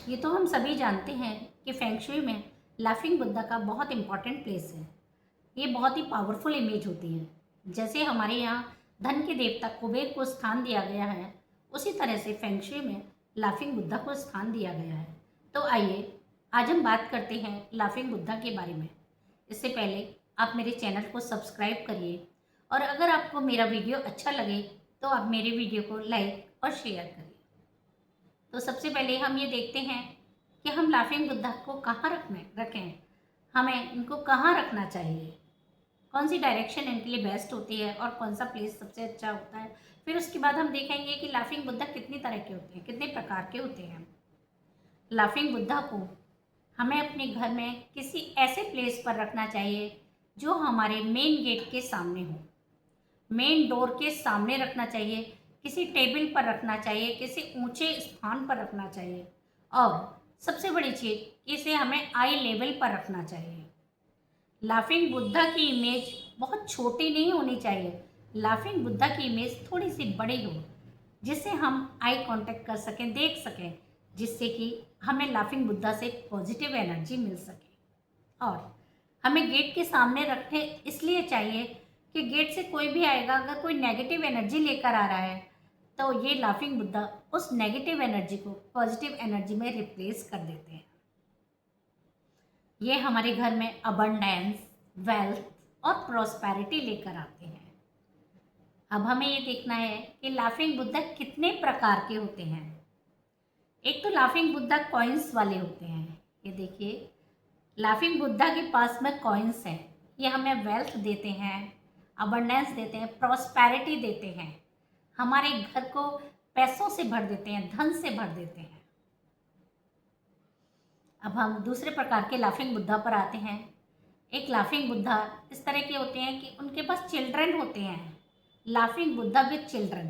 ये तो हम सभी जानते हैं कि फेंग शुई में लाफिंग बुद्धा का बहुत इम्पॉर्टेंट प्लेस है। ये बहुत ही पावरफुल इमेज होती है। जैसे हमारे यहाँ धन के देवता कुबेर को स्थान दिया गया है, उसी तरह से फेंग शुई में लाफिंग बुद्धा को स्थान दिया गया है। तो आइए आज हम बात करते हैं लाफिंग बुद्धा के बारे में। इससे पहले आप मेरे चैनल को सब्सक्राइब करिए और अगर आपको मेरा वीडियो अच्छा लगे तो आप मेरे वीडियो को लाइक और शेयर करिए। तो सबसे पहले हम ये देखते हैं कि हम लाफिंग बुद्धा को कहाँ रखें, हमें इनको कहाँ रखना चाहिए, कौन सी डायरेक्शन इनके लिए बेस्ट होती है और कौन सा प्लेस सबसे अच्छा होता है। फिर उसके बाद हम देखेंगे कि लाफिंग बुद्धा कितनी तरह के होते हैं, कितने प्रकार के होते हैं। लाफिंग बुद्धा को हमें अपने घर में किसी ऐसे प्लेस पर रखना चाहिए जो हमारे मेन गेट के सामने हो, मेन डोर के सामने रखना चाहिए, किसी टेबल पर रखना चाहिए, किसी ऊंचे स्थान पर रखना चाहिए और सबसे बड़ी चीज़ इसे हमें आई लेवल पर रखना चाहिए। लाफिंग बुद्धा की इमेज बहुत छोटी नहीं होनी चाहिए। लाफिंग बुद्धा की इमेज थोड़ी सी बड़ी हो जिससे हम आई कांटेक्ट कर सकें, देख सकें, जिससे कि हमें लाफिंग बुद्धा से पॉजिटिव एनर्जी मिल सके। और हमें गेट के सामने रखने इसलिए चाहिए कि गेट से कोई भी आएगा, अगर कोई नेगेटिव एनर्जी लेकर आ रहा है तो ये लाफिंग बुद्धा उस नेगेटिव एनर्जी को पॉजिटिव एनर्जी में रिप्लेस कर देते हैं। ये हमारे घर में अबंडेंस, वेल्थ और प्रॉस्पेरिटी लेकर आते हैं। अब हमें ये देखना है कि लाफिंग बुद्धा कितने प्रकार के होते हैं। एक तो लाफिंग बुद्धा कॉइन्स वाले होते हैं। ये देखिए, लाफिंग बुद्धा के पास में कॉइन्स हैं। ये हमें वेल्थ देते हैं, अबंडेंस देते हैं, प्रॉस्पेरिटी देते हैं, हमारे घर को पैसों से भर देते हैं, धन से भर देते हैं। अब हम दूसरे प्रकार के लाफिंग बुद्धा पर आते हैं। एक लाफिंग बुद्धा इस तरह के होते हैं कि उनके पास चिल्ड्रन होते हैं। लाफिंग बुद्धा विद चिल्ड्रन,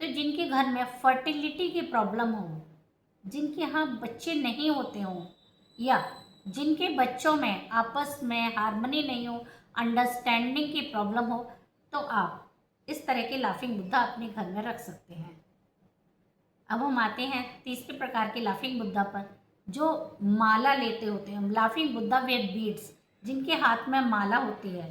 तो जिनके घर में फर्टिलिटी की प्रॉब्लम हो, जिनके यहाँ बच्चे नहीं होते हों या जिनके बच्चों में आपस में हार्मनी नहीं हो, अंडरस्टैंडिंग की प्रॉब्लम हो, तो आप इस तरह के लाफिंग बुद्धा अपने घर में रख सकते हैं। अब हम आते हैं तीसरे प्रकार के लाफिंग बुद्धा पर, जो माला लेते होते हैं। लाफिंग बुद्धा विद बीड्स, जिनके हाथ में माला होती है।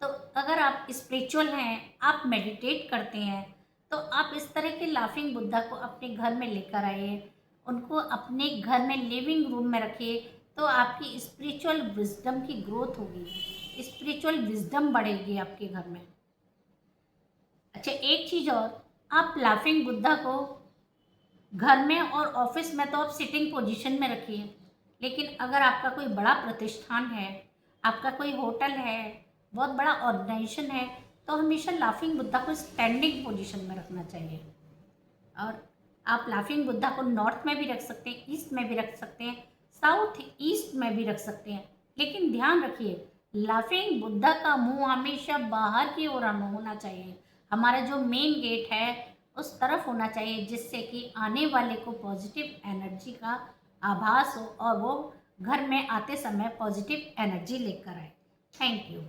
तो अगर आप स्पिरिचुअल हैं, आप मेडिटेट करते हैं, तो आप इस तरह के लाफिंग बुद्धा को अपने घर में लेकर आइए, उनको अपने घर में लिविंग रूम में रखिए, तो आपकी स्पिरिचुअल विजडम की ग्रोथ होगी, स्पिरिचुअल विजडम बढ़ेगी आपके घर में। अच्छा, एक चीज़ और, आप लाफिंग बुद्धा को घर में और ऑफिस में तो आप सिटिंग पोजीशन में रखिए, लेकिन अगर आपका कोई बड़ा प्रतिष्ठान है, आपका कोई होटल है, बहुत बड़ा ऑर्गेनाइजेशन है, तो हमेशा लाफिंग बुद्धा को स्टैंडिंग पोजीशन में रखना चाहिए। और आप लाफिंग बुद्धा को नॉर्थ में भी रख सकते हैं, ईस्ट में भी रख सकते हैं, साउथ ईस्ट में भी रख सकते हैं, लेकिन ध्यान रखिए लाफिंग बुद्धा का मुंह हमेशा बाहर की ओर होना चाहिए। हमारा जो मेन गेट है उस तरफ होना चाहिए, जिससे कि आने वाले को पॉजिटिव एनर्जी का आभास हो और वो घर में आते समय पॉजिटिव एनर्जी लेकर आए। Thank you.